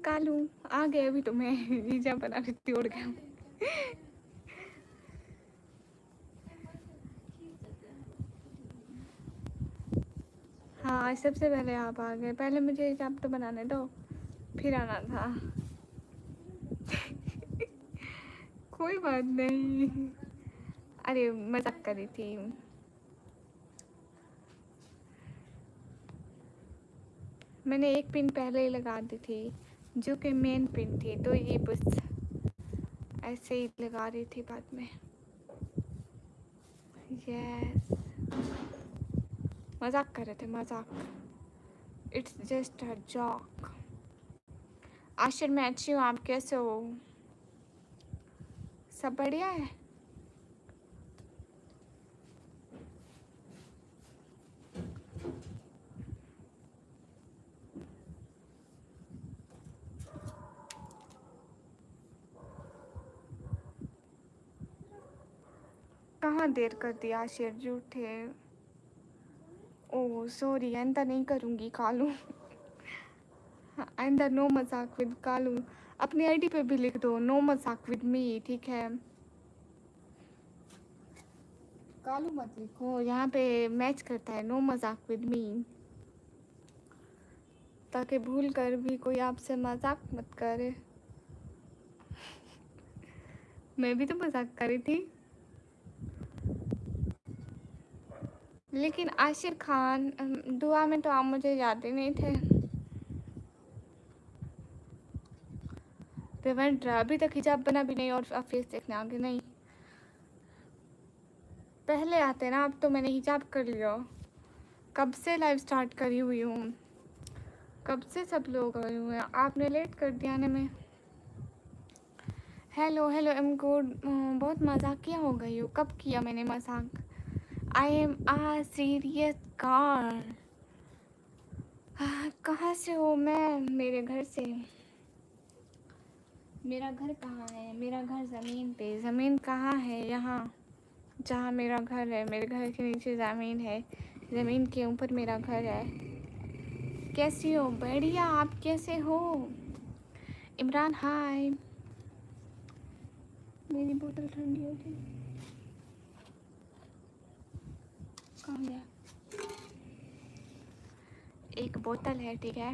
कालू आ गए अभी तो मैं हिजाब बना के तोड़ गया हूँ। हाँ सबसे पहले आप आ गए, पहले मुझे हिजाब तो बनाने दो फिर आना था। कोई बात नहीं, अरे मजाक कर रही थी। मैंने एक पिन पहले ही लगा दी थी जो कि मेन पिन थी, तो ये बस ऐसे ही लगा रही थी बाद में। यस मजाक कर रहे थे, मजाक, it's just a joke. Aashir मैं अच्छी हूँ, आप कैसे हो? सब बढ़िया है? कहाँ देर कर दिया आशिर, झूठे। ओह सॉरी, आइंदा नहीं करूँगी कालू। आइंदा नो मजाक विद कालू। अपनी आईडी पे भी लिख दो नो मजाक विद मी, ठीक है? कालू मत लिखो, यहाँ पे मैच करता है नो मजाक विद मी, ताकि भूल कर भी कोई आपसे मजाक मत करे। मैं भी तो मजाक कर रही थी। लेकिन आशिर खान दुआ में तो आप मुझे याद ही नहीं थे। पेमेंट अभी तक हिजाब बना भी नहीं और आप फेस देखने आगे नहीं। पहले आते ना, अब तो मैंने हिजाब कर लिया। कब से लाइव स्टार्ट करी हुई हूँ, कब से सब लोग आए हुए हैं, आपने लेट कर दिया आने में। हेलो हेलो एम गुड, बहुत मजाकिया हो गई हो। कब किया मैंने मजाक? I am a serious girl. कहाँ से हो? मैं मेरे घर से। मेरा घर कहाँ है? मेरा घर ज़मीन पे। ज़मीन कहाँ है? यहाँ जहाँ मेरा घर है, मेरे घर के नीचे ज़मीन है, ज़मीन के ऊपर मेरा घर है। कैसी हो? बढ़िया, आप कैसे हो? इमरान हाय। मेरी बोतल ठंडी हो गई, कहाँ गया? एक बोतल है, ठीक है?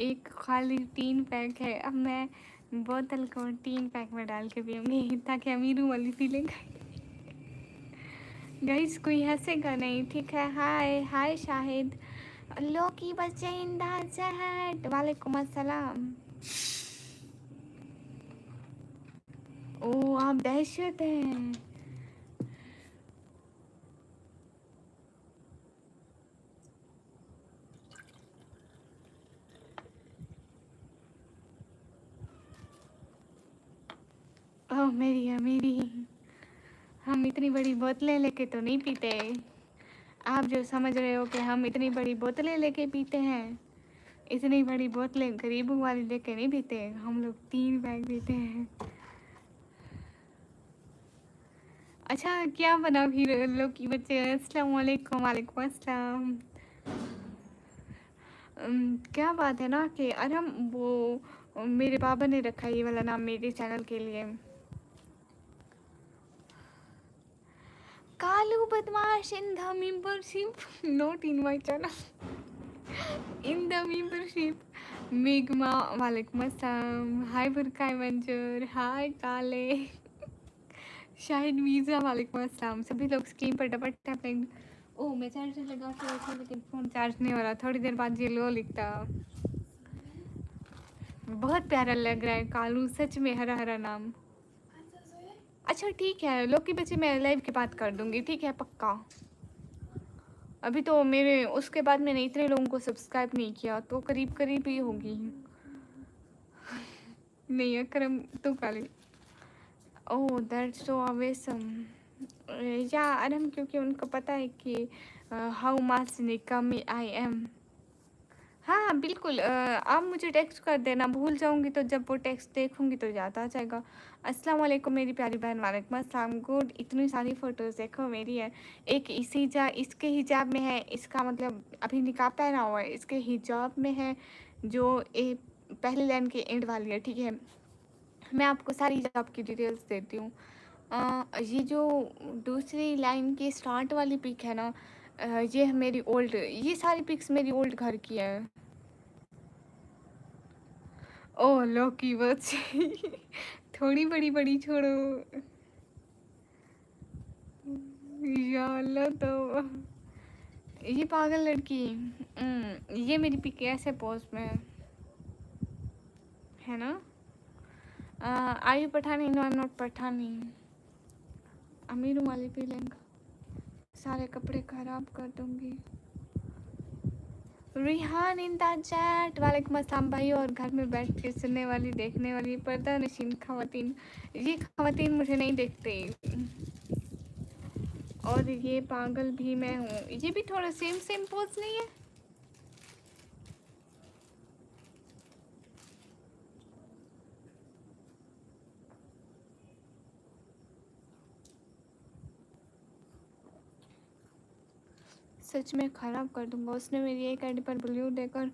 एक खाली 3 पैक है, अब मैं बोतल को 3 पैक में डाल के पीऊँगी ताकि अमीरू वाली फीलिंग। गाइस कोई हंसेगा नहीं, ठीक है? हाय हाय शाहिद। लो की बच्चे इंदा चहट, वालेकुम अस्सलाम। ओ आप दहशत हैं। ओह मेरी अमीरी, हम इतनी बड़ी बोतलें लेके तो नहीं पीते। आप जो समझ रहे हो कि हम इतनी बड़ी बोतलें लेके पीते हैं, इतनी बड़ी बोतलें गरीबों वाली लेके नहीं पीते, हम लोग 3 पैक पीते हैं। अच्छा क्या बना फिर लोग की बच्चे? अस्सलाम वालेकुम। वालेकुम अस्सलाम। क्या बात है ना कि अरम वो मेरे पापा ने रखा ये वाला नाम मेरे चैनल के लिए। कालू बदमाश in the membership, not in my channel, in the membership. मेघमा वालेकुम अस्सलाम। हाय बुरकाई मंजूर, हाय काले। शाहिद मीज़ा वालेकुम अस्सलाम। सभी लोग स्क्रीन पर डबल टैप लाइन। ओह मैं चार्जर लगा के रखा लेकिन फ़ोन चार्ज नहीं हो रहा, थोड़ी देर बाद ये लो लिखता। बहुत प्यारा लग रहा है कालू, सच में हरा हरा नाम। अच्छा ठीक है, लोग की बच्चे मैं लाइव की बात कर दूंगी, ठीक है? पक्का। अभी तो मेरे उसके बाद मैंने इतने लोगों को सब्सक्राइब नहीं किया, तो करीब करीब ही होगी। नहीं अकरम तो काली। Oh that's so awesome. या अरम, क्योंकि उनको पता है कि how much Nikam I am. हाँ बिल्कुल, आप मुझे टेक्स्ट कर देना, भूल जाऊंगी तो जब वो टेक्स्ट देखूंगी तो याद आ जाएगा। अस्सलाम वालेकुम मेरी प्यारी बहन। वालेकुम अस्सलाम। गुड, इतनी सारी फ़ोटोज़ देखो मेरी है। एक इसी इसके हिजाब में है, इसका मतलब अभी निकाब पहना हुआ है, इसके हिजाब में है जो पहली लाइन के एंड वाली है, ठीक है। मैं आपको सारी जॉब की डिटेल्स देती हूँ। ये जो दूसरी लाइन की स्टार्ट वाली पिक है ना, ये है मेरी ओल्ड, ये सारी पिक्स मेरी ओल्ड घर की है। ओह लो की बच्ची थोड़ी बड़ी बड़ी छोड़ो या अल्लाह तो ये पागल लड़की। ये मेरी पिक ऐसे पोज में है ना। Are you Pathani? No I am not Pathani. अमीरों वाली फीलिंग, सारे कपड़े खराब कर दूंगी। रिहान इन द चैट, वालेकुम अस्सलाम भाई। और घर में बैठ के सुनने वाली, देखने वाली पर्दा नशीन खवातीन, ये खवातीन मुझे नहीं देखते। और ये पागल भी मैं हूँ। ये भी थोड़ा सेम सेम पोज नहीं है? सच में ख़राब कर दूंगा। उसने मेरी एक आईडी पर ब्लू देकर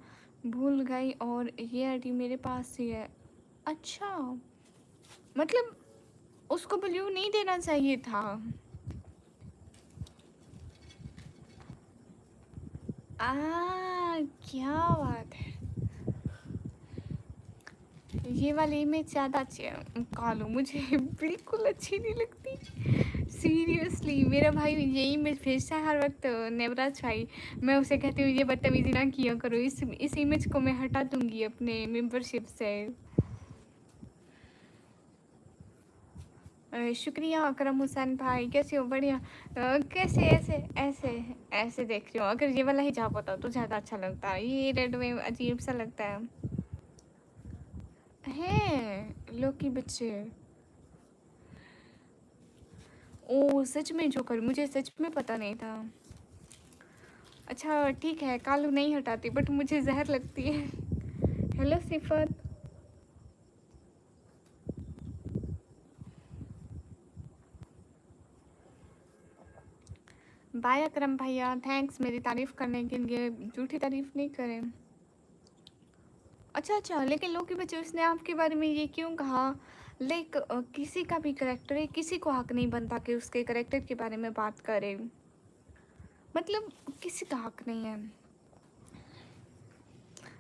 भूल गई और ये आईडी मेरे पास ही है। अच्छा, मतलब उसको ब्लू नहीं देना चाहिए था। क्या बात है। ये वाली इमेज ज़्यादा अच्छी है। कालू मुझे बिल्कुल अच्छी नहीं लगती। सीरियसली मेरा भाई यही इमेज भेजता है हर वक्त, नेवराज भाई। मैं उसे कहती हूँ ये बदतमीजी ना किया करो, इस इमेज को मैं हटा दूंगी अपने मेंबरशिप से। शुक्रिया अकरम हुसैन भाई, कैसे हो? बढ़िया। कैसे ऐसे ऐसे ऐसे देख रही हूँ। अगर ये वाला हिजाब होता तो ज़्यादा अच्छा लगता है, ये रेड में अजीब सा लगता है लोग की बच्चे। ओ सच में जोकर, मुझे सच में पता नहीं था। अच्छा ठीक है, कालू नहीं हटाती बट मुझे जहर लगती है। हेलो सिफत। बाय अकरम भैया, थैंक्स मेरी तारीफ़ करने के लिए। झूठी तारीफ़ नहीं करें। अच्छा, लेकिन लोग के बच्चे उसने आपके बारे में ये क्यों कहा? लाइक किसी का भी करेक्टर है, किसी को हक नहीं बनता कि उसके करेक्टर के बारे में बात करे। मतलब किसी का हक नहीं है।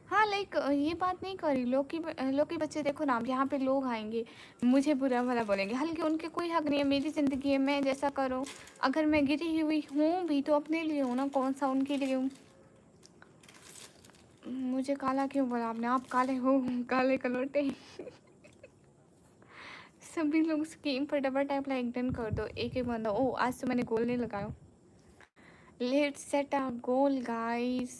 हाँ लाइक ये बात नहीं करी। लोग के बच्चे देखो ना, यहाँ पे लोग आएंगे मुझे बुरा भला बोलेंगे, हल्के उनके कोई हक नहीं है। मेरी ज़िंदगी है, मैं जैसा करूँ। अगर मैं गिरी हुई हूँ भी तो अपने लिए हूँ ना, कौन सा उनके लिए हूँ। मुझे काला क्यों बोला आपने? आप काले हो, काले कलोटे। सभी लोग स्कीम पर डबल टैप लाइक डन कर दो। एक एक बंदा। ओ आज तो मैंने गोल नहीं लगाया। Let's set a goal guys.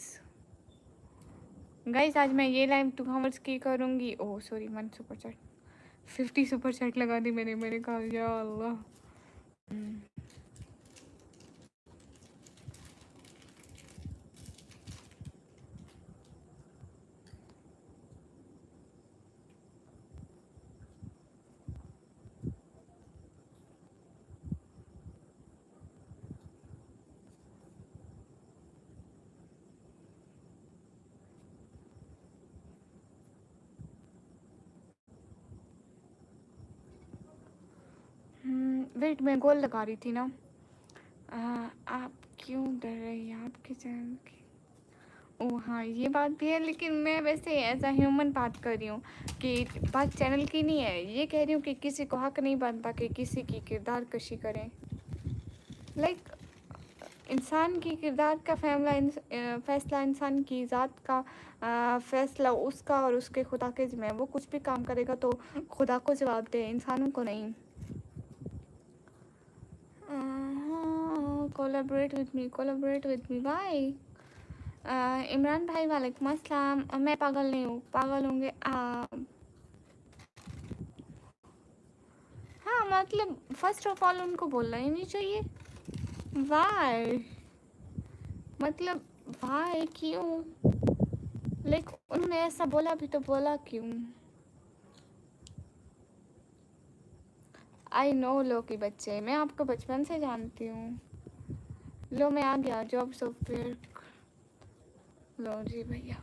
Guys आज मैं ये लाइव 2 आवर्स की करूँगी। Oh sorry, 1 super chat, 50 super chat लगा दी मैंने, मेरे कहा या अल्लाह। वेट मैं गोल लगा रही थी ना। आप क्यों डर रही हैं आपके चैनल की? ओह हाँ ये बात भी है, लेकिन मैं वैसे एज अ ह्यूमन बात कर रही हूँ कि बात चैनल की नहीं है। ये कह रही हूँ कि किसी को हक नहीं बनता कि किसी की किरदार कशी करें। लाइक इंसान की किरदार का फैसला इंसान की ज़ात का फैसला उसका और उसके खुदा के ज़िम्मे है। वो कुछ भी काम करेगा तो खुदा को जवाब दे, इंसानों को नहीं। Collaborate with me bye. Imran भाई वालेकुम अस्सलाम। मैं पागल नहीं हूँ, पागल होंगे आप। हाँ मतलब फर्स्ट ऑफ ऑल उनको बोलना ही नहीं चाहिए। वाई मतलब वाई क्यों? लाइक उन्होंने ऐसा बोला भी तो बोला क्यों? आई नो लो की बच्चे, मैं आपको बचपन से जानती हूँ। लो मैं आ गया जॉब सॉफ्टवेयर। लो जी भैया।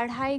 2.5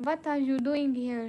What are you doing here?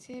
6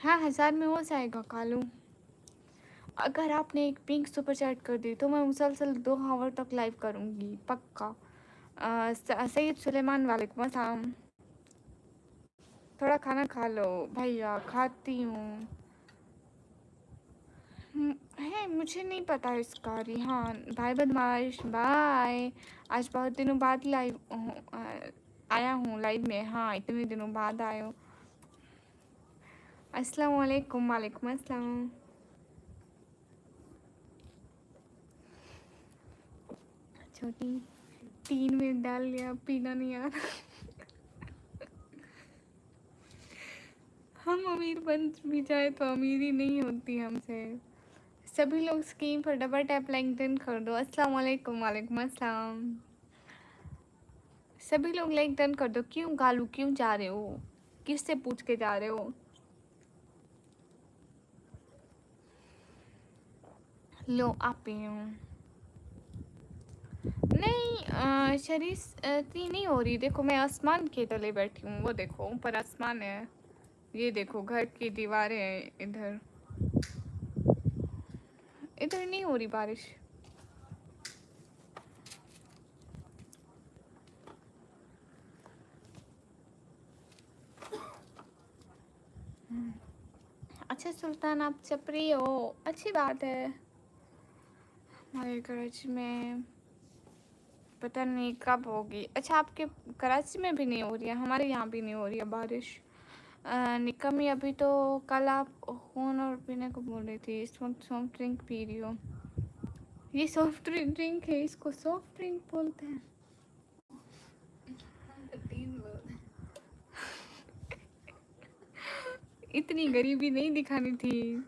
हाँ 1000 में हो जाएगा कालू। अगर आपने एक पिंक सुपर चैट कर दी तो मैं मुसलसल 2 आवर तक लाइव करूँगी पक्का। सैयद सुलेमान वालेकुम अस्सलाम। थोड़ा खाना खा लो भैया। खाती हूँ। है मुझे नहीं था इसका। रिहान भाई बदमाश बाय। आज बहुत दिनों बाद लाइव आया हूँ लाइव में। हाँ इतने दिनों बाद आए हो। अस्सलाम वालेकुम। वालेकुम अस्सलाम। छोटी 3 मिनट डाल लिया पीना नहीं आ रहा। हम अमीर बन भी जाए तो अमीरी नहीं होती हमसे। सभी लोग स्क्रीन पर डबल टैप लाइक डन कर दो। अस्सलाम वालेकुम। वालेकुम अस्सलाम। सभी लोग लाइक डन कर दो। क्यों गालू क्यों जा रहे हो? किससे पूछ के जा रहे हो? लो आप ही हूँ। नहीं शरीर नहीं हो रही। देखो मैं आसमान के तले बैठी हूँ। वो देखो ऊपर आसमान है। ये देखो घर की दीवारें हैं इधर। इधर नहीं हो रही बारिश। अच्छा सुल्तान आप चपरी हो। अच्छी बात है। हमारे कराची में पता नहीं कब होगी। अच्छा आपके कराची में भी नहीं हो रही है? हमारे यहाँ भी नहीं हो रही है बारिश। निकमी अभी तो कल आप खून और पीने को बोल रही थी। इस वक्त सॉफ्ट ड्रिंक पी रही हो। ये सॉफ्ट ड्रिंक है इसको सॉफ्ट ड्रिंक बोलते हैं। इतनी गरीबी नहीं दिखानी थी।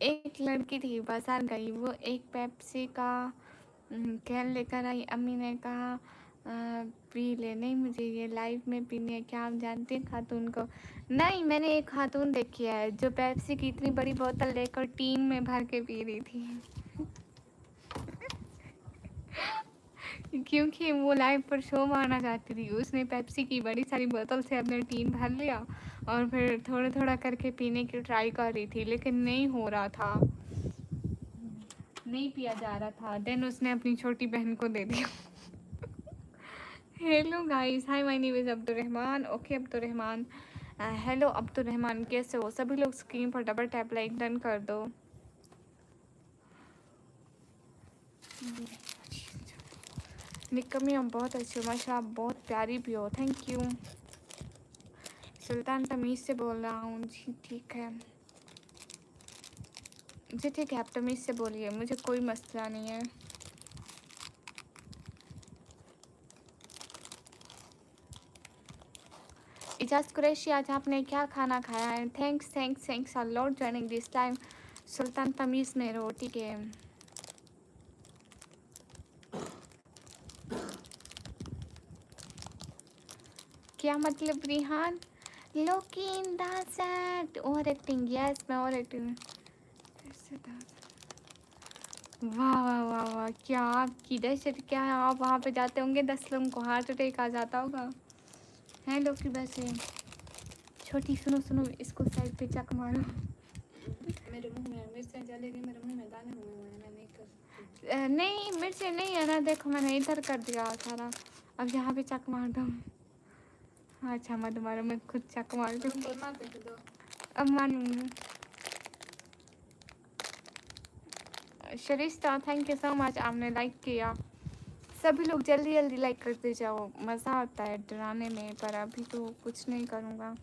एक लड़की थी बाजार गई। वो एक पेप्सी का कैन लेकर आई। अम्मी ने कहा पी ले। नहीं मुझे ये लाइव में पीनी है। क्या आप जानते हैं खातून को? नहीं मैंने एक खातून देखी है जो पेप्सी की इतनी बड़ी बोतल लेकर टीन में भर के पी रही थी। क्योंकि वो लाइव पर शो मारना चाहती थी। उसने पेप्सी की बड़ी सारी बोतल से अपने टीन भर लिया और फिर थोड़ा थोड़ा करके पीने की ट्राई कर रही थी लेकिन नहीं हो रहा था। नहीं पिया जा रहा था। देन उसने अपनी छोटी बहन को दे दिया। Hello guys hi my name is Abdurrahman. Okay Abdurrahman. Hello Abdurrahman कैसे हो? सभी लोग स्क्रीन पर डबल टैप लाइक डन कर दो। निकमी आप बहुत अच्छी हो माशा। आप बहुत प्यारी भी हो। Thank you. सुल्तान तमीज़ से बोल रहा हूँ। जी ठीक है। जी ठीक है आप तमीज़ से बोलिए। मुझे कोई मसला नहीं है। इजाज़ कुरैशी आज आपने क्या खाना खाया है? Thanks thanks thanks a lot joining this time. Sultan तमीज़ में रहो ठीक है। क्या मतलब रिहान? लोकिन दैट ओवर एक्टिंग। यस मैं ओवर एक्टिंग। वाह वाह वाह वाह क्या आपकी दहशत। क्या है आप वहाँ पे जाते होंगे 10 लोगों को हार्ट अटैक आ जाता होगा। हैं लोग की वैसे। छोटी सुनो सुनो इसको साइड पे चक मारो। मेरे मुंह में मिर्चें जलेगी। मेरे मुंह में दाने हुए हैं। मैं नहीं कर नहीं मिर्चें नहीं है ना। देखो मैंने इधर कर दिया सारा। अब यहाँ पे चक मार दो। अच्छा मत मारो मैं खुद चक मार दूँ। अब मारूंगी। शरिस्ता थैंक यू सो मच आपने लाइक किया। सभी लोग जल्दी जल्दी लाइक करते जाओ। मज़ा आता है डराने में। पर अभी तो कुछ नहीं करूँगा।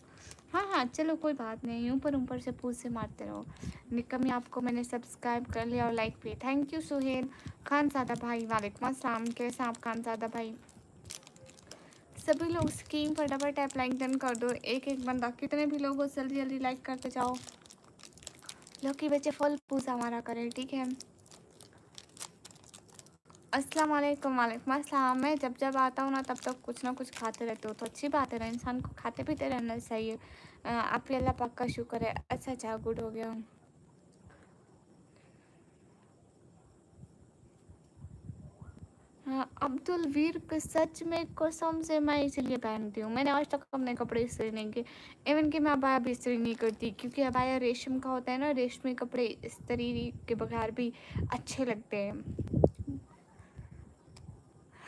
हाँ हाँ चलो कोई बात नहीं। ऊपर ऊपर से पूछ से मारते रहो। निकमी आपको मैंने सब्सक्राइब कर लिया और लाइक भी। Thank you Suhail. खानज़ादा भाई वालेकुम अस्सलाम। कैसे आप खानज़ादा भाई? सभी लोग स्क्रीन पर डबल टैप लाइक डन कर दो। एक एक बंदा कितने भी लोगों जल्दी जल्दी लाइक करते जाओ। लोग की बच्चे फुल पूजा हमारा करें ठीक है। अस्सलाम वालेकुम। वालेकुम अस्सलाम। मैं जब जब आता हूँ ना तब तक कुछ ना कुछ खाते रहते हो तो अच्छी बात है ना। इंसान को खाते पीते रहना चाहिए। आप ही अल्लाह पाक का शुक्र है। अच्छा अच्छा गुड हो गया। हाँ, अब्दुल वीर को सच में कसम से मैं इसलिए पहनती हूँ, मैंने आज तक अपने कपड़े इस्त्री नहीं किए। इवन कि मैं अबाया भी इस्त्री नहीं करती, क्योंकि अबाया रेशम का होता है ना, रेशमी कपड़े इस्त्री के बगैर भी अच्छे लगते हैं।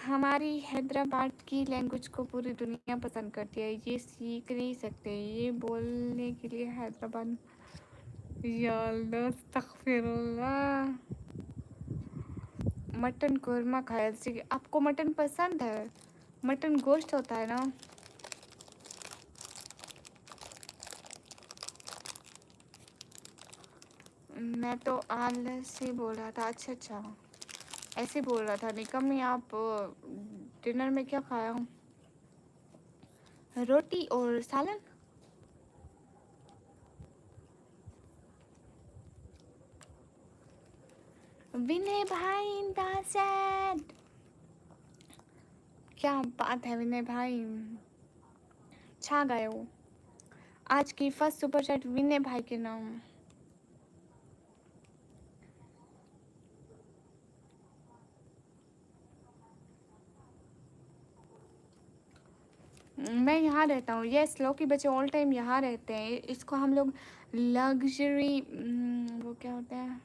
हमारी हैदराबाद की लैंग्वेज को पूरी दुनिया पसंद करती है, ये सीख नहीं सकते, ये बोलने के लिए हैदराबाद। या अल्लाह, अस्तगफिरुल्लाह। मटन कोरमा खाया जी, आपको मटन पसंद है? मटन गोश्त होता है ना। मैं तो आलस से बोल रहा था। अच्छा अच्छा, ऐसे बोल रहा था। निकम्मी, आप डिनर में क्या खाया हूँ? रोटी और सालन। विनय भाई इंदासेड, क्या बात है विनय भाई, छा गए हो। आज की फर्स्ट सुपर चैट विनय भाई के नाम। मैं यहाँ रहता हूँ, यस, लौकी बच्चे ऑल टाइम यहाँ रहते हैं। इसको हम लोग लग्जरी, वो क्या होता है,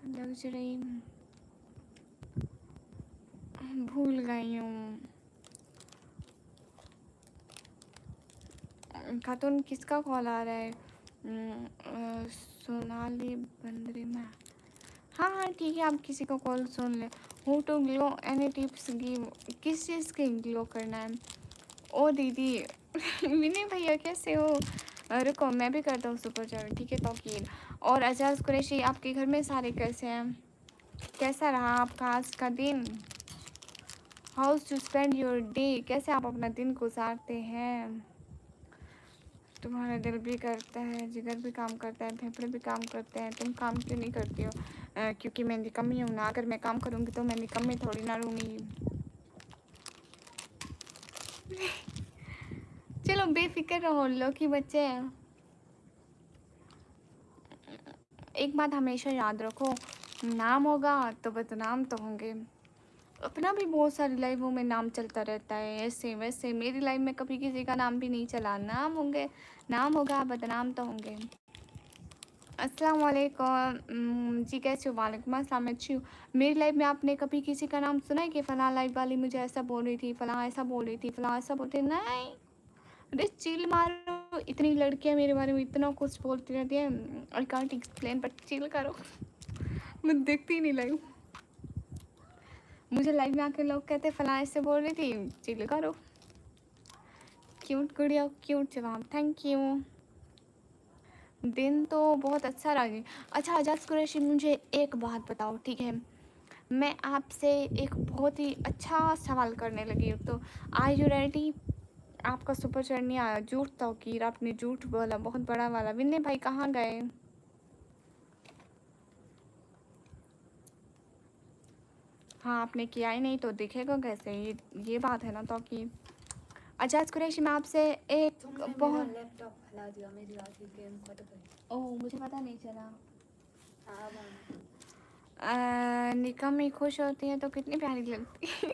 लग्जरी, भूल गई हूँ। खातून किसका कॉल आ रहा है? सोनाली बंदरी में। हाँ हाँ ठीक है, आप किसी को कॉल सुन लें। How to glow, any tips give, किस चीज़ के ग्लो करना है? ओ दीदी विनय भैया कैसे हो? रुको मैं भी करता हूँ सुपर चैट, ठीक है तौकीर। और एजाज कुरैशी, आपके घर में सारे कैसे हैं? कैसा रहा आपका आज का दिन? How's to spend your day, कैसे आप अपना दिन गुजारते हैं? तुम्हारा दिल भी करता है, जिगर भी काम करता है, फेफड़े भी काम करते हैं, तुम काम क्यों नहीं करती हो? क्योंकि मैं निकम्मी हूँ ना, अगर मैं काम करूँगी तो मैं निकम्मी थोड़ी ना रहूँगी। चलो बेफिक्र रहो लौकी बच्चे। एक बात हमेशा याद रखो, नाम होगा तो बदनाम तो होंगे। अपना भी बहुत सारी लाइफों में नाम चलता रहता है, ऐसे वैसे मेरी लाइफ में कभी किसी का नाम भी नहीं चला। नाम होंगे, नाम होगा, बदनाम तो होंगे। अस्सलाम वालेकुम जी, कैसे हो? वालेकुम अस्सलाम, अच्छी हूँ। मेरी लाइफ में आपने कभी किसी का नाम सुना है कि फ़लाँ लाइफ वाली मुझे ऐसा बोल रही थी, फ़लाँ ऐसा बोल रही थी, फ़लाँ ऐसा बोलते? नहीं। अरे चिल मारो, इतनी लड़कियाँ मेरे बारे में इतना कुछ बोलती रहती हैं, I can't explain, but chill करो। मैं देखती ही नहीं लाइव। मुझे लाइव में आके लोग कहते फ़लाँ ऐसे बोल रही थी, चिल करो। क्यूट गुड़िया, क्यूट जवाब, थैंक यू। दिन तो बहुत अच्छा रहा। अच्छा आजाद कुरैशी, मुझे एक बात बताओ, ठीक है? मैं आपसे एक बहुत ही अच्छा सवाल करने लगी हूँ, तो आर यू रेडी? आपका सुपर चैट नहीं आया, झूठ तौकीर, आपने झूठ बोला बहुत बड़ा वाला। विनय भाई कहाँ गए? हाँ आपने किया ही नहीं तो दिखेगा कैसे, ये बात है ना तौकीर। आजाद कुरैशी, मैं आपसे एक तुमने मेरा बहुत, लैपटॉप हिला दिया, मेरी आखिरी गेम फट गई। ओह मुझे पता नहीं चला। हाँ अब आना। निका में खुश होती है तो कितनी प्यारी लगती है।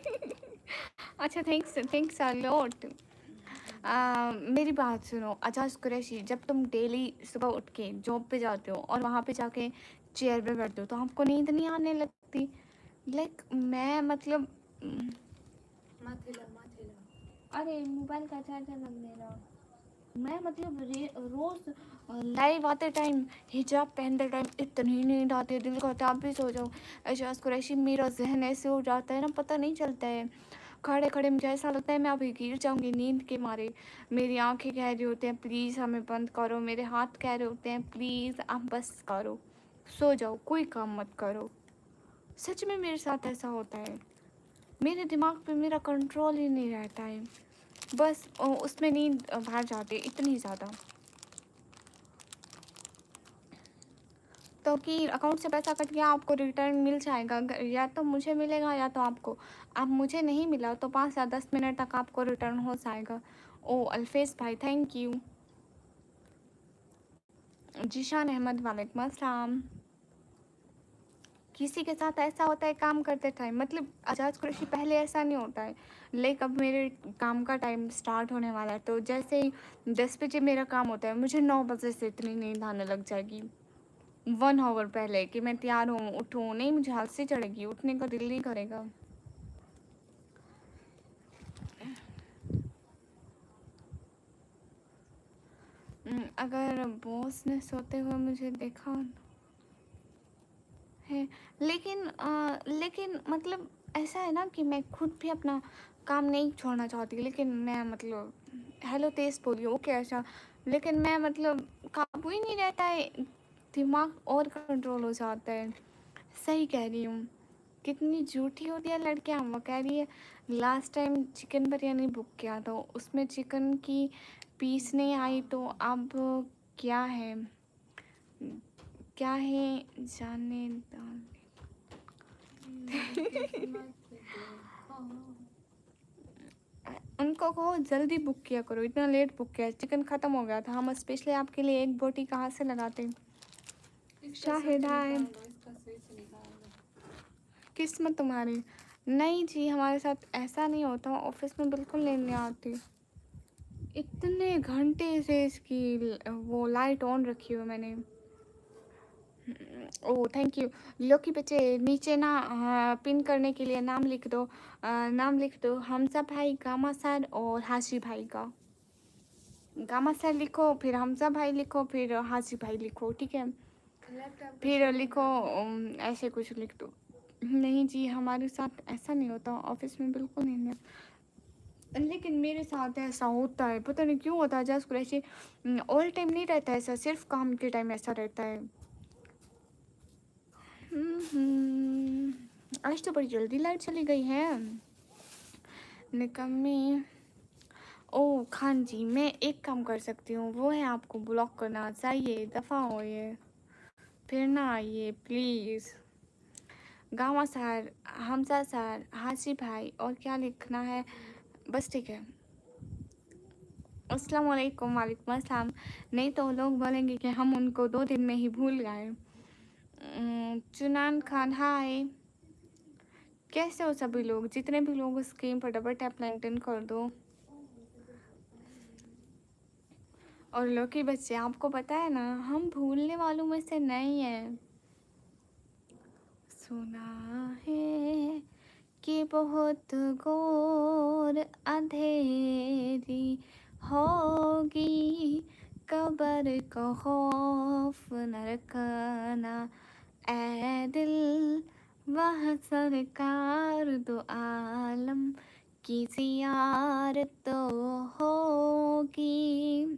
अच्छा थैंक्स, थैंक्स अ लॉट। मेरी बात सुनो आजाज कुरैशी, जब तुम डेली सुबह उठ के जॉब पे जाते हो और वहाँ पे जाके चेयर पे बैठते हो तो आपको नींद नहीं आने लगती? लाइक मैं मतलब मत हिला मत हिला। अरे मोबाइल का चार्जर लग देना। मैं मतलब रोज लाइव आते टाइम, हिजाब पहनते टाइम इतनी नींद आती है, दिल करता है आप भी सो जाओ। एजाज कुरैशी, मेरा जहन ऐसे हो जाता है ना, पता नहीं चलता है। खड़े खड़े मुझे ऐसा लगता है मैं अभी गिर जाऊंगी नींद के मारे। मेरी आंखें कह रही होते हैं प्लीज़ हमें बंद करो, मेरे हाथ कह रहे होते हैं प्लीज़ आप बस करो, सो जाओ, कोई काम मत करो। सच में मेरे साथ ऐसा होता है, मेरे दिमाग पे मेरा कंट्रोल ही नहीं रहता है, बस उसमें नींद भर जाती है इतनी ज़्यादा। तो कि अकाउंट से पैसा कट गया, आपको रिटर्न मिल जाएगा, या तो मुझे मिलेगा या तो आपको। अब मुझे नहीं मिला तो 5 या 10 मिनट तक आपको रिटर्न हो जाएगा। ओ अल्फेज भाई थैंक यू। जीशान अहमद वालेकुम अस्सलाम, किसी के साथ ऐसा होता है काम करते टाइम, मतलब आजाद कुरैशी पहले ऐसा नहीं होता है, लाइक अब मेरे काम का टाइम स्टार्ट होने वाला है, तो जैसे ही 10 बजे मेरा काम होता है, मुझे 9 बजे से इतनी नींद आने लग जाएगी 1 आवर पहले कि मैं तैयार हूँ उठूँ, नहीं मुझे हंसी चढ़ेगी, उठने का दिल नहीं करेगा। अगर बॉस ने सोते हुए मुझे देखा है, लेकिन मतलब ऐसा है ना कि मैं खुद भी अपना काम नहीं छोड़ना चाहती, लेकिन मैं मतलब हेलो तेज बोलिए ओके ऐसा, लेकिन मैं मतलब काबू ही नहीं रहता है, दिमाग और कंट्रोल हो जाता है। सही कह रही हूँ, कितनी झूठी होती है लड़कियाँ। वो कह रही है last time chicken biryani book किया तो उसमें चिकन की पीस नहीं आई, तो अब क्या है क्या है जाने उनको कहो जल्दी बुक किया करो, इतना लेट बुक किया, चिकन ख़त्म हो गया था, हम स्पेशली आपके लिए एक बोटी कहाँ से लगाते। शाहिदा है इसका स्विच निकालो। किस्मत तुम्हारी। नहीं जी हमारे साथ ऐसा नहीं होता, ऑफिस में बिल्कुल नहीं आती, इतने घंटे से इसकी वो लाइट ऑन रखी हुई मैंने। Oh thank you. लोकी बच्चे नीचे ना पिन करने के लिए नाम लिख दो, नाम लिख दो हमजा भाई, गामा सर और हाशी भाई का। गामा सर लिखो, फिर हमजा भाई लिखो, फिर हाशी भाई लिखो, ठीक है। लैपटॉप फिर लिखो ऐसे कुछ लिख दो। नहीं जी हमारे साथ ऐसा नहीं होता, ऑफिस में बिल्कुल नहीं है। लेकिन मेरे साथ ऐसा होता है, पता नहीं क्यों होता है, जस्ट ऐसे ऑल टाइम नहीं रहता है ऐसा, सिर्फ काम के टाइम ऐसा रहता है। आज तो बड़ी जल्दी लाइट चली गई है, निकम्मी। ओ खान जी मैं एक काम कर सकती हूँ, वो है आपको ब्लॉक करना चाहिए, दफ़ा हो ये, फिर ना आइए please. Gama sir, Hamza sir, Haji भाई, और क्या लिखना है, बस ठीक है। अस्सलाम वालेकुम, वालेकुम अस्सलाम। नहीं तो लोग बोलेंगे कि हम उनको 2 दिन में ही भूल गए। चुनान खान हाय, कैसे हो सभी लोग, जितने भी लोग स्क्रीन पर डबल टैप लाइटन कर दो। और लोकी बच्चे आपको पता है ना हम भूलने वालों में से नहीं है। सुना है कि बहुत घोर अंधेरी होगी, कब्र को खौफ न रखना ऐ दिल, वह सरकार दो आलम की ज़ियारत तो होगी।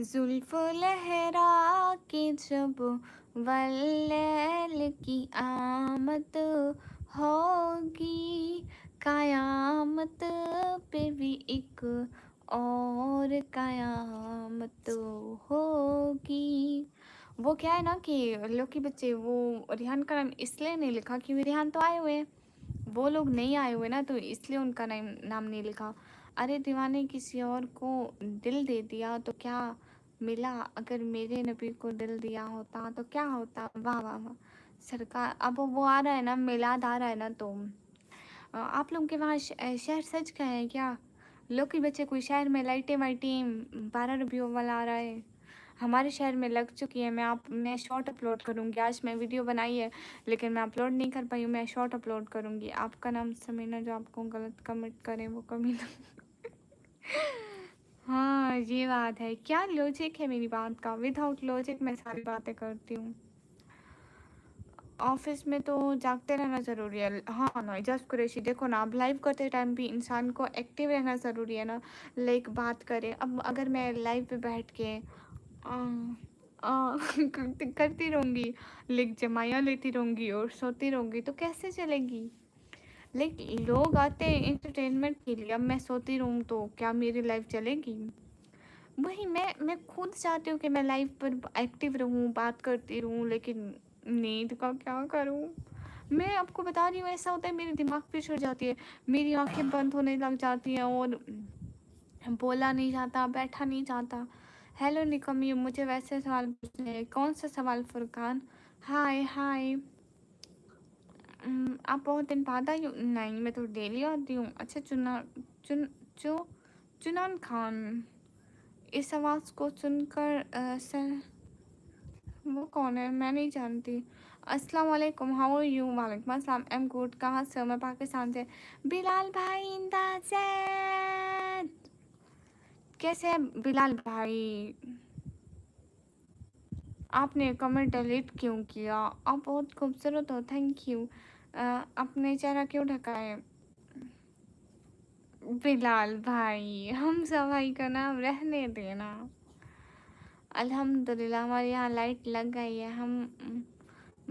जुल्फ लहरा के जब वल्लैल की आमद होगी, कयामत पे भी एक और कयामत होगी। वो क्या है ना कि लोकी बच्चे वो रिहान का नाम इसलिए नहीं लिखा क्योंकि रिहान तो आए हुए हैं, वो लोग नहीं आए हुए ना, तो इसलिए उनका नाम नहीं लिखा। अरे दीवाने किसी और को दिल दे दिया तो क्या मिला, अगर मेरे नबी को दिल दिया होता तो क्या होता। वाह वाह वाह सरकार। अब वो आ रहा है ना, मिलाद आ रहा है ना, तो आप लोगों के वहाँ शहर सज गए हैं क्या। लोग के बच्चे कोई शहर में लाइटें वाइटें 12 रुपयों वाला आ रहा है, हमारे शहर में लग चुकी है। मैं शॉर्ट अपलोड करूँगी, आज मैं वीडियो बनाई है लेकिन मैं अपलोड नहीं कर पाई हूँ, मैं शॉर्ट अपलोड करूँगी। आपका नाम समीना, जो आपको गलत कमेंट करें वो कमीना। हाँ ये बात है, क्या लॉजिक है मेरी बात का, विदाउट लॉजिक मैं सारी बातें करती हूँ। ऑफिस में तो जागते रहना ज़रूरी है। हाँ ना जस्ट कुरैशी देखो ना, अब लाइव करते टाइम भी इंसान को एक्टिव रहना ज़रूरी है ना, लाइक बात करें। अब अगर मैं लाइव पे बैठ के करती रहूँगी, लाइक जमाया लेती रहूँगी और सोती रहूँगी तो कैसे चलेगी। लाइक लोग आते हैं इंटरटेनमेंट के लिए, अब मैं सोती रहूँ तो क्या मेरी लाइफ चलेगी। वही मैं खुद चाहती हूँ कि मैं लाइव पर एक्टिव रहूँ, बात करती रहूँ, लेकिन नींद का क्या करूँ। मैं आपको बता रही हूँ ऐसा होता है, मेरे दिमाग पे चढ़ जाती है, मेरी आंखें बंद होने लग जाती हैं और बोला नहीं जाता, बैठा नहीं जाता। हेलो निकमी, मुझे वैसे सवाल पूछने हैं। कौन सा सवाल फुरकान। हाय हाय। आप बहुत दिन बाद आई हो? नहीं, मैं तो डेली आती हूँ। अच्छा, चुन चुनान खान, इस आवाज़ को सुनकर सर वो कौन है? मैं नहीं जानती। अस्सलाम वालेकुम, हाउ आर यू? वालेकुम अस्सलाम, आई एम गुड। कहाँ से हो? मैं पाकिस्तान से। बिलाल भाई इंदाज़, कैसे है बिलाल भाई? आपने कमेंट डिलीट क्यों किया? आप बहुत खूबसूरत हो, थैंक यू। अपने चेहरा क्यों ढका है? बिलाल भाई, हम भाई का नाम रहने देना। अल्हम्दुलिल्लाह हमारे यहाँ लाइट लग गई है। हम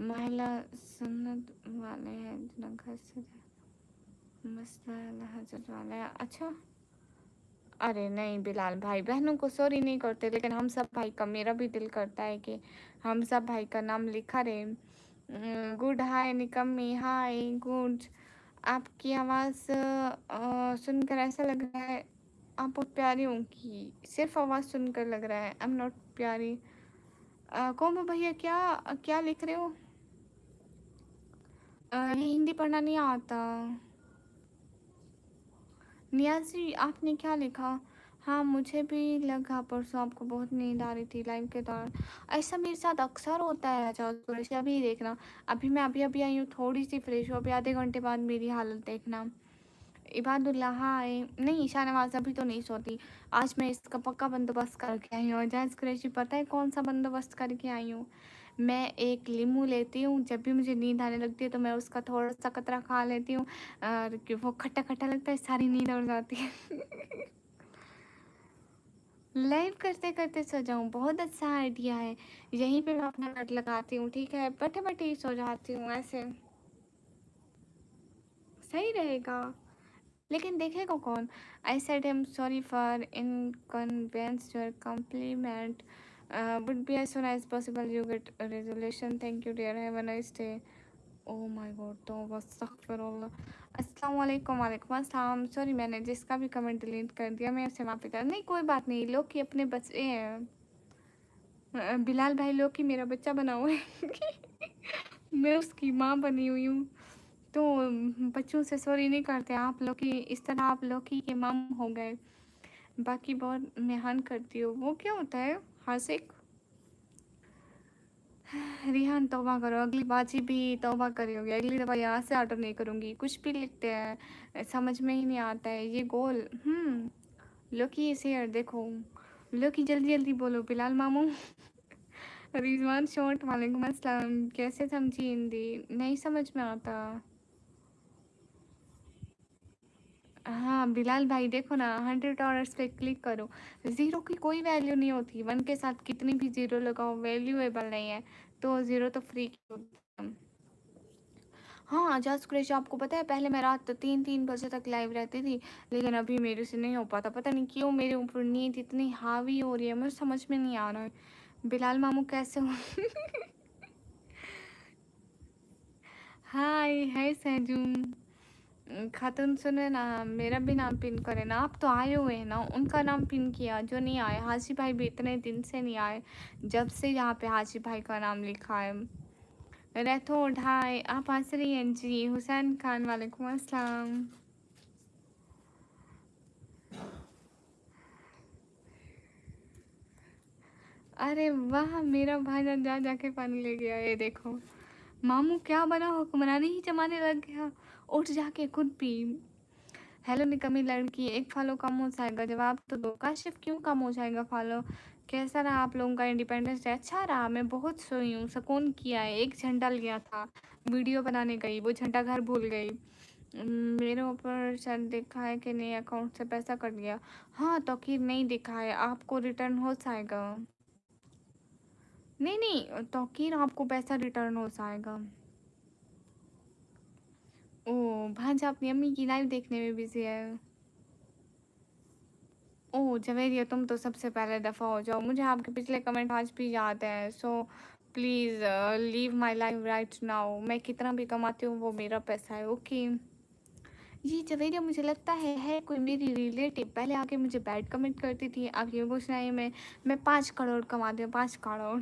महिला सुन्नत वाले हैं, जिनका घर से मसला हजरत वाला है। अच्छा, अरे नहीं बिलाल भाई, बहनों को सॉरी नहीं करते, लेकिन हम सब भाई का मेरा भी दिल करता है कि हम सब भाई का नाम लिखा रहे। गुड हाय निकम्मी, हाय गुड। आपकी आवाज़ सुनकर ऐसा लग रहा है आप बहुत प्यारी होंगी। सिर्फ आवाज़ सुनकर लग रहा है, आई एम नॉट प्यारी। कौन हो भैया? क्या क्या लिख रहे हो? ये हिंदी पढ़ना नहीं आता। नियाज़ी, आपने क्या लिखा? हाँ, मुझे भी लगा परसों आपको बहुत नींद आ रही थी लाइव के दौरान। ऐसा मेरे साथ अक्सर होता है। अच्छा सुरेश, अभी देखना, अभी अभी आई हूँ, थोड़ी सी फ्रेश हो, अभी आधे घंटे बाद मेरी हालत देखना। इबादुल्ला हाय। नहीं शाहनवाज, अभी तो नहीं सोती। आज मैं इसका पक्का बंदोबस्त करके आई हूँ। और जायज़ कुरैशी, पता है कौन सा बंदोबस्त करके आई हूँ? मैं एक लीमू लेती हूँ, जब भी मुझे नींद आने लगती है तो मैं उसका थोड़ा सा कतरा खा लेती हूँ, और वो खट्टा खट्टा लगता है, सारी नींद उड़ जाती है। लाइव करते करते सो जाऊँ, बहुत अच्छा आइडिया है। यहीं पे मैं अपना बेड लगाती हूँ, ठीक है, बैठे बैठे ही सो जाती हूँ, ऐसे सही रहेगा। लेकिन देखेगा कौन? I said am sorry for inconvenience your compliment, would be as soon as possible you get resolution, thank you dear, have a nice day. Oh my god, तो बस अस्तगफिरुल्लाह। अस्सलाम वालेकुम। वालेकुम अस्सलाम। सॉरी, मैंने जिसका भी कमेंट डिलीट कर दिया, मैं उससे माफ़ी कर। नहीं कोई बात नहीं, लोग की अपने बच्चे हैं। बिलाल भाई लोग की मेरा बच्चा बना हुआ है। मैं उसकी माँ बनी हुई हूँ, तो बच्चों से सॉरी नहीं करते। आप लोग की इस तरह आप लोग की के माम हो गए। बाकी बहुत मेहमान करती हो, वो क्या होता है? हासिक, रिहान तौबा करो, अगली बाजी भी तौबा करी होगी, अगली दफ़ा यहाँ से ऑर्डर नहीं करूँगी। कुछ भी लिखते हैं समझ में ही नहीं आता है ये गोल। लोकी इसे यार देखो, लोकी जल्दी जल्दी बोलो बिलाल मामू। रिजवान शॉर्ट, वालेकुम अस्सलाम, कैसे समझी हिंदी? नहीं समझ में आता। हाँ बिलाल भाई, देखो ना, 100 डॉलर्स पे क्लिक करो। ज़ीरो की कोई वैल्यू नहीं होती, वन के साथ कितनी भी ज़ीरो लगाओ वैल्यूएबल नहीं है, तो ज़ीरो तो फ्री की होती है। हाँ जस्ट क्रेश, आपको पता है पहले मैं रात 3-3 बजे तक लाइव रहती थी, लेकिन अभी मेरे से नहीं हो पाता, पता नहीं क्यों मेरे ऊपर नींद इतनी हावी हो रही है, मुझे समझ में नहीं आ रहा है। बिलाल मामू कैसे हो? हाय हाय सहजूम। खातून सुने ना, मेरा भी नाम पिन करे ना। आप तो आए हुए हैं ना, उनका नाम पिन किया जो नहीं आए। हाजी भाई भी इतने दिन से नहीं आए, जब से यहाँ पे हाजी भाई का नाम लिखा है। रैथोड हाय, आप हंस रही हैं जी। हुसैन खान, वालेकुम अस्सलाम। अरे वाह, मेरा भाईजान जा जाके पानी ले गया, ये देखो। मामू क्या बना, हुक्मरानी ही जमाने लग गया। उठ जाके खुद पी। हेलो निकम्मी लड़की, एक फॉलो कम हो जाएगा, जवाब तो दो। काशिफ क्यों कम हो जाएगा फॉलो? कैसा रहा आप लोगों का इंडिपेंडेंस डे? अच्छा रहा, मैं बहुत सोई हूँ, सुकून किया है। एक झंडा लिया था, वीडियो बनाने गई, वो झंडा घर भूल गई। मेरे ऊपर शायद दिखा है कि नहीं, अकाउंट से पैसा कट गया। हाँ तौकीर नहीं दिखा है, आपको रिटर्न हो जाएगा। नहीं नहीं तौकीर, आपको पैसा रिटर्न हो जाएगा। ओह भांजा अपनी अम्मी की लाइव देखने में बिजी है। ओह जवेरिया, तुम तो सबसे पहले दफ़ा हो जाओ, मुझे आपके पिछले कमेंट आज भी याद है। So please leave my life right now. मैं कितना भी कमाती हूँ वो मेरा पैसा है, ओके। ये जवेरिया मुझे लगता है कोई मेरी रिलेटिव, पहले आके मुझे बैड कमेंट करती थी, अब ये पूछ रही है मैं 5 करोड़ कमाती हूँ, 5 crore.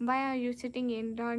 Why are you sitting in dark?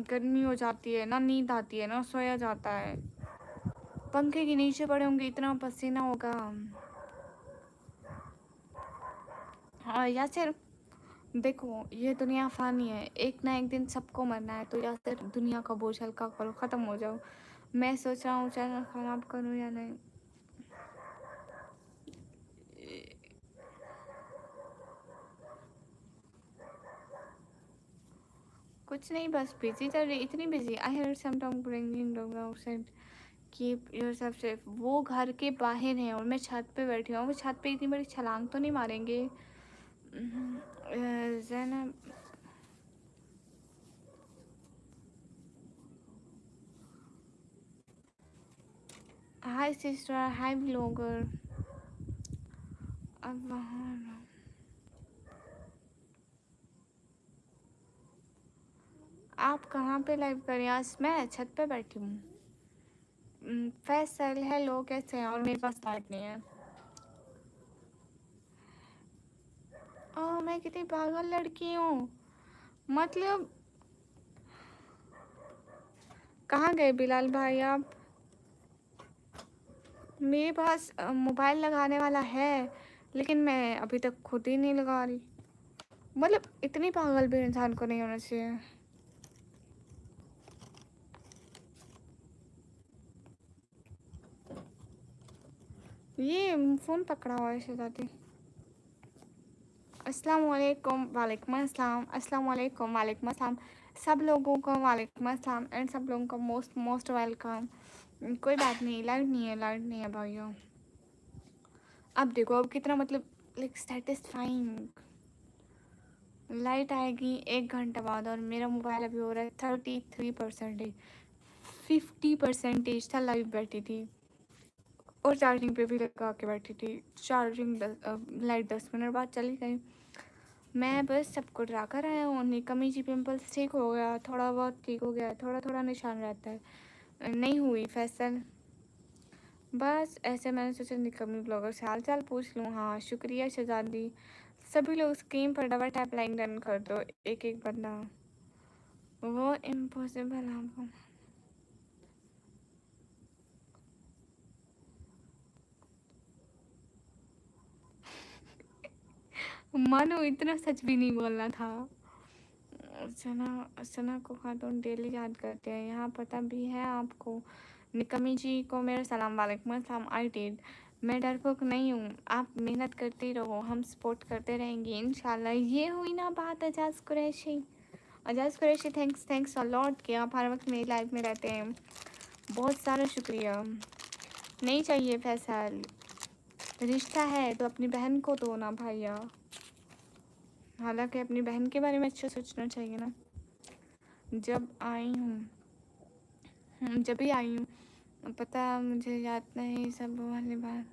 गर्मी हो जाती है, ना नींद आती है, ना सोया जाता है। पंखे के नीचे पड़े होंगे, इतना पसीना होगा। हाँ यासिर, देखो ये दुनिया फ़ानी है, एक ना एक दिन सबको मरना है, तो यासिर दुनिया का बोझ हल्का करो, ख़त्म हो जाओ। मैं सोच रहा हूँ चैनल ख़राब करूँ या नहीं। कुछ नहीं, बस बिजी चल रही, इतनी बिजी। आई हेard some talk bringing dog outside, keep yourself safe. वो घर के बाहर हैं और मैं छत पे बैठी हूँ। वो छत पे इतनी बड़ी छलांग तो नहीं मारेंगे। ज़ैनब, हाय सिस्टर, हाय ब्लॉगर। अब वहाँ आप कहाँ पे लाइव करें? आज मैं छत पे बैठी हूँ। फैसल हेलो, कैसे हैं? और मेरे पास लाइट नहीं है। मैं कितनी पागल लड़की हूँ। मतलब कहाँ गए बिलाल भाई आप? मेरे पास मोबाइल लगाने वाला है, लेकिन मैं अभी तक खुद ही नहीं लगा रही। मतलब इतनी पागल भी इंसान को नहीं होना चाहिए। ये फ़ोन पकड़ा हुआ है शहजादी। अस्सलाम वालेकुम, वालेकुम अस्सलाम, अस्सलाम वालेकुम, वालेकुम अस्सलाम। सब लोगों को वालेकुम अस्सलाम एंड सब लोगों को मोस्ट मोस्ट वेलकम। कोई बात नहीं, लाइट नहीं है, लाइट नहीं है भाइयों। अब देखो अब कितना मतलब लाइक सेटिस्फाइंग। लाइट आएगी 1 घंटे बाद और मेरा मोबाइल अभी हो रहा है 33%। 50% था, लाइव बैठी थी और चार्जिंग पे भी लगा के बैठी थी। चार्जिंग लाइट 10 मिनट बाद चली गई। मैं बस सबको डरा कर आया हूँ। निकमी जी पिम्पल्स ठीक हो गया, थोड़ा बहुत ठीक हो गया, थोड़ा थोड़ा निशान रहता है। नहीं हुई फैसल, बस ऐसे मैंने सोचा निकमी ब्लॉगर से हाल चाल पूछ लूँ। हाँ शुक्रिया शहजादी। सभी लोग स्क्रीन पर डबल टैप लाइक डन कर दो, एक एक बंदा। वो इम्पॉसिबल आपको। मानो इतना सच भी नहीं बोलना था। सना सना को खातून डेली याद करते हैं, यहाँ पता भी है आपको। निकमी जी को मेरा सलाम, वालेकुम अस्सलाम। I did. मैं डरपोक नहीं हूँ, आप मेहनत करते रहो, हम सपोर्ट करते रहेंगे इंशाल्लाह। ये हुई ना बात Ajaz Qureshi. Ajaz Qureshi, thanks a lot कि आप हर वक्त मेरी लाइफ में रहते हैं। बहुत सारा शुक्रिया। नहीं चाहिए फैसल, रिश्ता है तो अपनी बहन को दो ना भैया। हालांकि अपनी बहन के बारे में अच्छा सोचना चाहिए ना। जब आई हूँ, जब भी आई हूँ, पता मुझे याद नहीं सब वाली बात।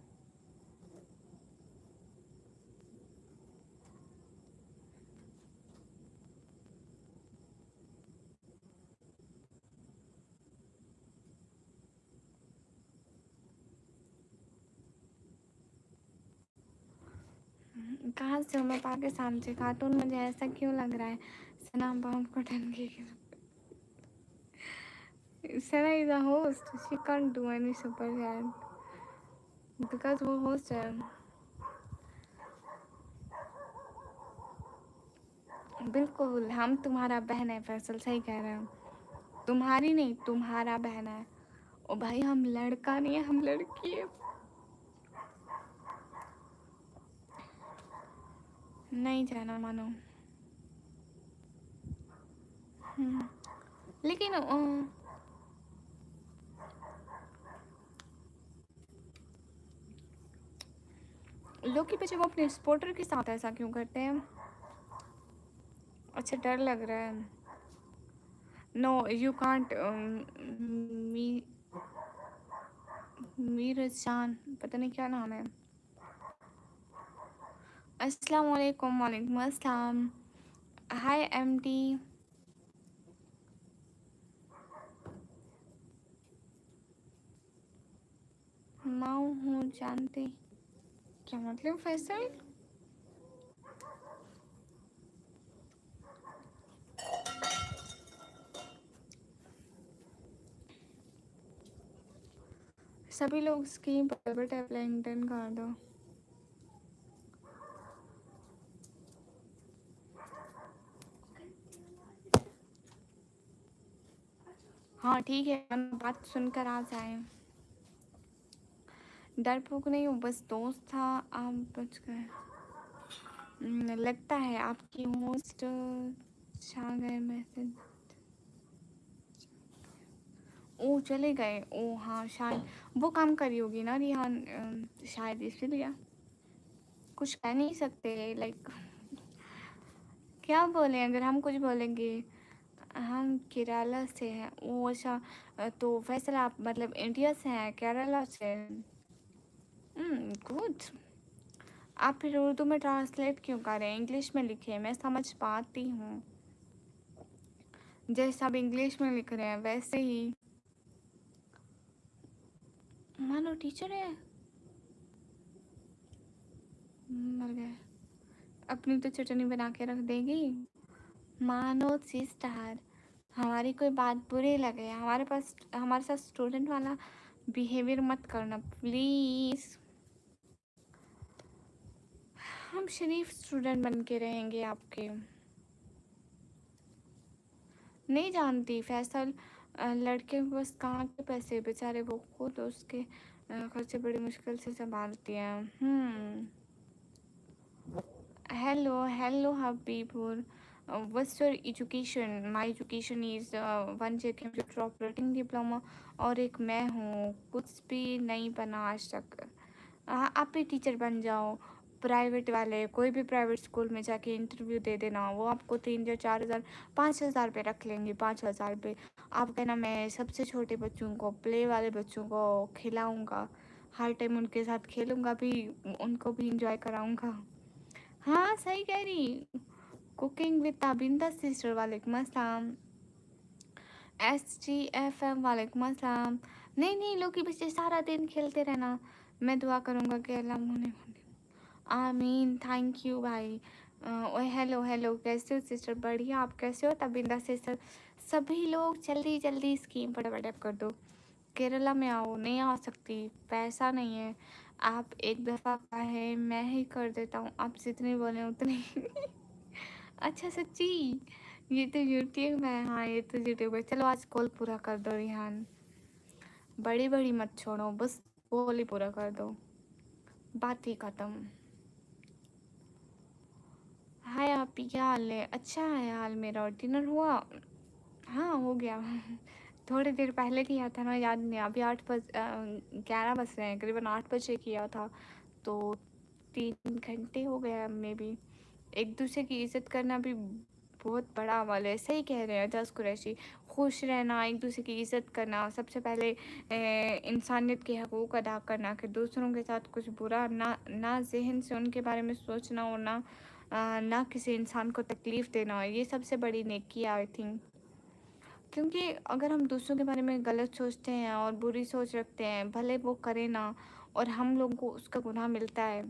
कहाँ से हूँ मैं? पाकिस्तान से। खातून मुझे ऐसा क्यों लग रहा है? सना बम को टंकी की। Sana is a host, she can't do any super chat because वो होस्ट है। बिल्कुल, हम तुम्हारा बहन है फैसल, सही कह रहे हो। तुम्हारी नहीं, तुम्हारा बहन है। ओ भाई हम लड़का नहीं है, हम लड़की है। नहीं जाना मानो। लेकिन लोग के पीछे वो अपने सपोर्टर के साथ ऐसा क्यों करते हैं? अच्छा डर लग रहा है। No you can't. मी मीरज जान, पता नहीं क्या नाम है। अस्सलाम वालेकुम, वालेकुम अस्सलाम। हाय एमडी। माँ हूँ जानते, क्या मतलब फैसल? सभी लोग स्क्रीन पर बट LinkedIn कर दो. हाँ ठीक है, हम बात सुनकर आ जाए. डरपोक नहीं हूँ, बस दोस्त था, आप बच गए. लगता है आपकी होस्ट छा गए मैसेज. ओ चले गए. ओ हाँ शायद वो काम करी होगी ना रिहान, शायद इसीलिए. कुछ कह नहीं सकते. लाइक क्या बोले, अगर हम कुछ बोलेंगे. हम केरला से हैं. ओ अच्छा, तो फैसल आप मतलब इंडिया से हैं, केरला से. गुड. आप फिर उर्दू में ट्रांसलेट क्यों कर रहे हैं, इंग्लिश में लिखे. मैं समझ पाती हूँ, जैसे आप इंग्लिश में लिख रहे हैं वैसे ही. मानो टीचर है. मर गए. अपनी तो चटनी बना के रख देगी. मानो सिस्टर, हमारी कोई बात बुरी लगे, हमारे साथ स्टूडेंट वाला बिहेवियर मत करना प्लीज़. हम शरीफ स्टूडेंट बन के रहेंगे आपके. नहीं जानती फैसल. लड़के के पास कहाँ के पैसे, बेचारे वो खुद उसके खर्चे बड़ी मुश्किल से संभालती हैं. Hello Habibur. What's your education? My education is 1 year computer operating diploma. और एक मैं हूँ, कुछ भी नहीं बना आज तक. आप भी टीचर बन जाओ. प्राइवेट वाले कोई भी प्राइवेट स्कूल में जाके इंटरव्यू दे देना, वो आपको 3 या 4 हज़ार 5 हज़ार पे रख लेंगे. 5 हज़ार पे आप कहना मैं सबसे छोटे बच्चों को, प्ले वाले बच्चों को खिलाऊँगा, हर टाइम उनके साथ खेलूँगा भी, उनको भी इंजॉय कराऊँगा. हाँ सही कह रही. कुकिंग विद ताबिंदा सिस्टर, वालेकुम अस्सलाम. SGFM, वालेकुम अस्सलाम. नहीं लोग की बच्चे सारा दिन खेलते रहना. मैं दुआ करूँगा कि अल्लाह मुने आमीन. थैंक यू भाई. ओए हेलो कैसे हो सिस्टर. बढ़िया, आप कैसे हो ताबिंदा सिस्टर. सभी लोग जल्दी जल्दी स्कीम फटाफट कर दो. केरला में आओ. नहीं आ सकती, पैसा नहीं है. आप एक दफ़ा कहे मैं ही कर देता हूँ, आप जितनी बोले उतनी. अच्छा सच्ची, ये तो यूट्यूब है. हाँ ये तो यूट्यूब है. चलो आज कॉल पूरा कर दो रिहान. बड़ी मत छोड़ो, बस कॉल ही पूरा कर दो, बात ही ख़त्म. हाय आप ही, क्या हाल है. अच्छा है हाल मेरा. और डिनर हुआ. हाँ हो गया. थोड़ी देर पहले किया था ना, याद नहीं. अभी 11 बज रहे हैं, करीबन 8 बजे किया था, तो 3 घंटे हो गए मे बी. एक दूसरे की इज़्ज़त करना भी बहुत बड़ा अमल है. सही कह रहे हैं जस कुरैशी. खुश रहना, एक दूसरे की इज़्ज़त करना, सबसे पहले इंसानियत के हकूक़ अदा करना, कि दूसरों के साथ कुछ बुरा ना ज़हन से उनके बारे में सोचना, और ना किसी इंसान को तकलीफ़ देना, ये सबसे बड़ी नेकी है आई थिंक. क्योंकि अगर हम दूसरों के बारे में गलत सोचते हैं और बुरी सोच रखते हैं, भले वो करे ना, और हम लोगों को उसका गुनाह मिलता है.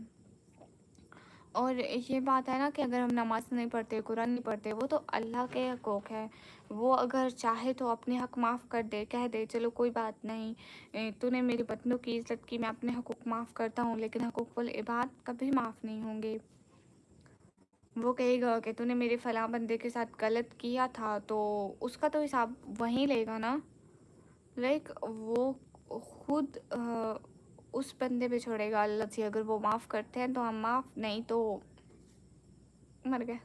और ये बात है ना कि अगर हम नमाज़ नहीं पढ़ते, कुरान नहीं पढ़ते, वो तो अल्लाह के हक़ूक़ है. वो अगर चाहे तो अपने हक़ माफ़ कर दे, कह दे चलो कोई बात नहीं, तूने मेरी बंदों की इज़्ज़त की, मैं अपने हक़ूक़ माफ़ करता हूँ, लेकिन हक़ूक़ुल इबाद कभी माफ़ नहीं होंगे. वो कहेगा कि तूने मेरे फ़लाँ बंदे के साथ गलत किया था, तो उसका तो हिसाब वहीं लेगा ना. लाइक वो खुद उस बंदे पे छोड़ेगा अल्लाह से. अगर वो माफ़ करते हैं तो हम माफ़, नहीं तो मर गए.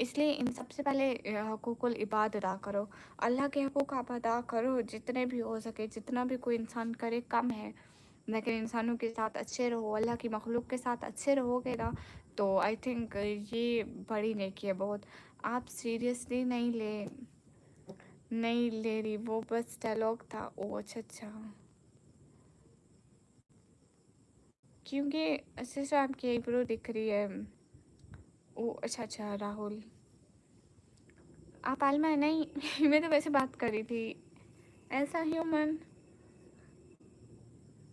इसलिए इन सबसे पहले हकूक़ुल इबाद अदा करो. अल्लाह के हकूक़ आप अदा करो जितने भी हो सके. जितना भी कोई इंसान करे कम है, लेकिन इंसानों के साथ अच्छे रहो, अल्लाह की मखलूक के साथ अच्छे रहोगे ना, तो आई थिंक ये बड़ी नेकी है बहुत. आप सीरियसली नहीं ले रही, वो बस डायलॉग था. ओ अच्छा. क्योंकि सिस्टर आपकी आईब्रो दिख रही है. ओ अच्छा राहुल. आप आलमा है नहीं. मैं तो वैसे बात कर रही थी. ऐसा ह्यूमन.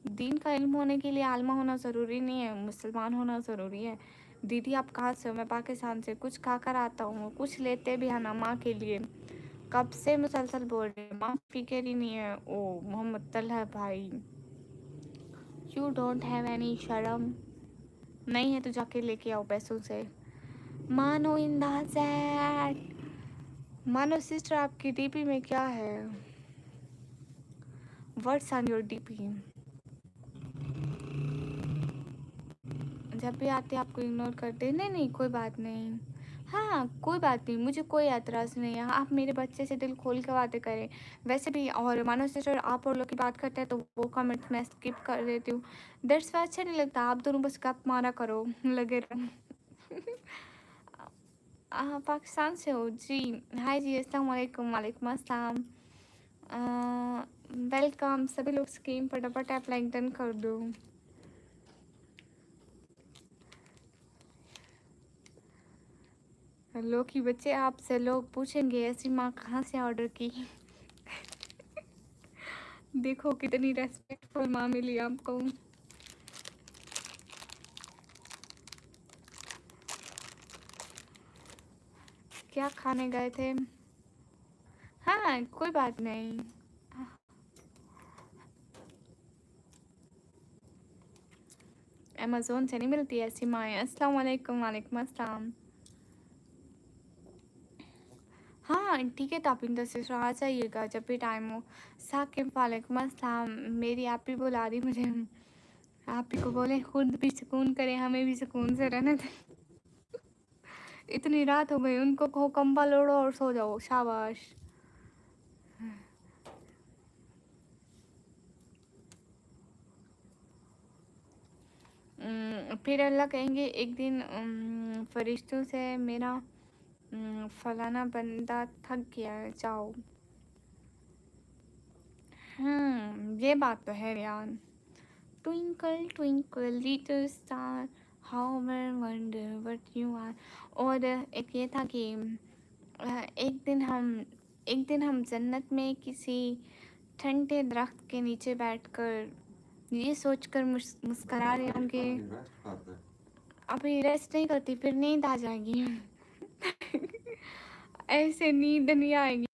दीन का इल्म होने के लिए आलमा होना ज़रूरी नहीं है, मुसलमान होना ज़रूरी है. दीदी आप कहाँ से हो. मैं पाकिस्तान से. कुछ खा कर आता हूँ, कुछ लेते भी है ना माँ के लिए. कब से मुसलसल बोल रही है, माँ फिक्र ही नहीं है. ओ मोहम्मद तलहा भाई, यू डोंट हैव एनी शर्म, नहीं है तो जाके लेके आओ पैसों से। मानो इन द चैट, मानो सिस्टर आपकी डीपी में क्या है? What's on your DP? जब भी आते आपको इग्नोर करते, नहीं नहीं कोई बात नहीं, हाँ कोई बात नहीं, मुझे कोई एतराज़ नहीं है, आप मेरे बच्चे से दिल खोल के बातें करें। वैसे भी और मानो सिस्टर आप और लोग की बात करते हैं तो वो कमेंट मैं स्किप कर देती हूँ, दैट्स वाई अच्छा नहीं लगता, आप दोनों बस गप मारा करो लगे रहो। पाकिस्तान से हो जी? हाय जी, अस्सलाम वालेकुम। वालेकुम अस्सलाम। वेलकम सभी लोग, स्क्रीन पर डबल टैप लाइक डन कर दो। लोग की बच्चे आपसे लोग पूछेंगे ऐसी माँ कहाँ से ऑर्डर की। देखो कितनी रेस्पेक्टफुल माँ मिली आपको। क्या खाने गए थे? हाँ कोई बात नहीं, अमेज़ोन से नहीं मिलती ऐसी माएँ। अस्सलाम वालेकुम। वालेकुम अस्सलाम। हाँ ठीक है, तो आप इन से आ जाइएगा जब भी टाइम हो। साकिब वालेकुम अस्सलाम। मेरी आप ही बुला रही मुझे, आप ही को बोले खुद भी सुकून करें, हमें भी सुकून से रहने दें। इतनी रात हो गई, उनको कहो कंबल ओढ़ो और सो जाओ, शाबाश। फिर अल्लाह कहेंगे एक दिन फरिश्तों से, मेरा फलाना बंदा थक गया है, जाओ। ये बात तो है यार। Twinkle twinkle little star, how I wonder what you are. और एक ये था कि एक दिन हम जन्नत में किसी ठंडे दरख्त के नीचे बैठकर ये सोचकर मुस्करा रहे होंगे, अभी रेस्ट नहीं करती फिर नींद आ जाएगी। ऐसे नींद नहीं आएगी।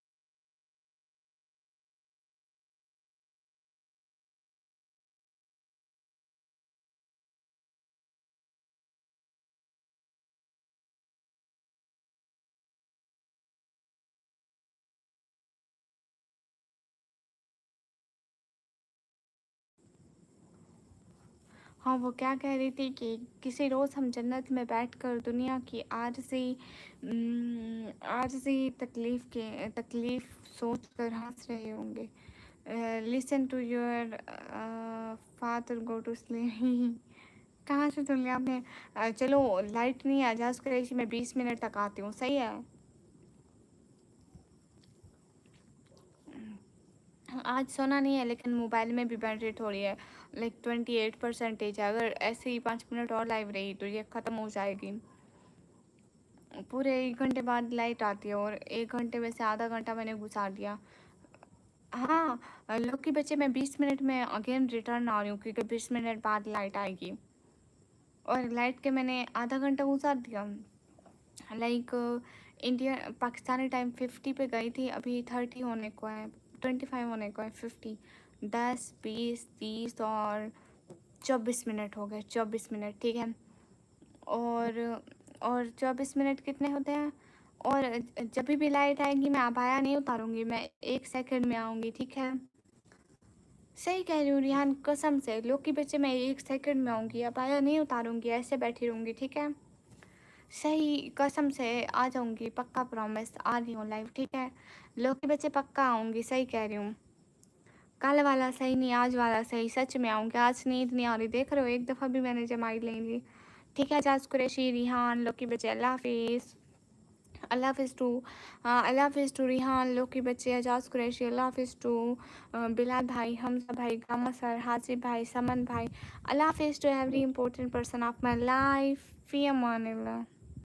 हाँ वो क्या कह रही थी कि किसी रोज़ हम जन्नत में बैठकर दुनिया की आरज़ी तकलीफ़ सोच कर हंस रहे होंगे। Listen to your father go to sleep. कहाँ से सुन लिया आपने? चलो लाइट नहीं है, आजाज करेगी, मैं 20 मिनट तक आती हूँ, सही है? आज सोना नहीं है लेकिन मोबाइल में भी बैटरी थोड़ी है, लाइक 28% है। अगर ऐसे ही 5 मिनट और लाइव रही तो ये ख़त्म हो जाएगी। पूरे 1 घंटे बाद लाइट आती है और 1 घंटे में से आधा घंटा मैंने गुजार दिया। हाँ लकी बच्चे, मैं 20 मिनट में अगेन रिटर्न आ रही हूँ क्योंकि 20 मिनट बाद लाइट आएगी, और लाइट के मैंने आधा घंटा गुजार दिया। लाइक इंडिया पाकिस्तानी टाइम 50 पे गई थी, अभी 30 होने को है, 25 होने को है, 50, 10 20 30 और 24 मिनट हो गए, 24 मिनट, ठीक है। और 24 मिनट कितने होते हैं? और जब भी लाइट आएगी मैं अबाया नहीं उतारूंगी, मैं 1 सेकंड में आऊँगी, ठीक है? सही कह रही हूँ रिहान, कसम से लोग की बच्चे, मैं 1 सेकंड में आऊँगी, अबाया नहीं उतारूंगी, ऐसे बैठी रहूँगी, ठीक है? सही कसम से आ जाऊँगी, पक्का प्रॉमिस, आ रही हूँ लाइव, ठीक है? लोग के बच्चे पक्का आऊँगी, सही कह रही हूँ। कल वाला सही नहीं, आज वाला सही, सच में आऊँगी। आज नींद नहीं आ रही, देख रहे हो, एक दफ़ा भी मैंने जमाई ले ली, ठीक है? जाज कुरैशी, रिहान, लोग के बच्चे, अल्लाह हाफिज़। अल्लाह हाफिज़ टू अल्लाह हाफिज़ टू रिहान, लोग के बच्चे, एजाज कुरैशी, अल्लाह हाफिज़ टू बिलाल भाई, हमजा भाई, गामा सर, हासिब भाई, समन भाई। अल्लाह हाफिज़ to every important person of my life. फ़ी अमान अल्लाह।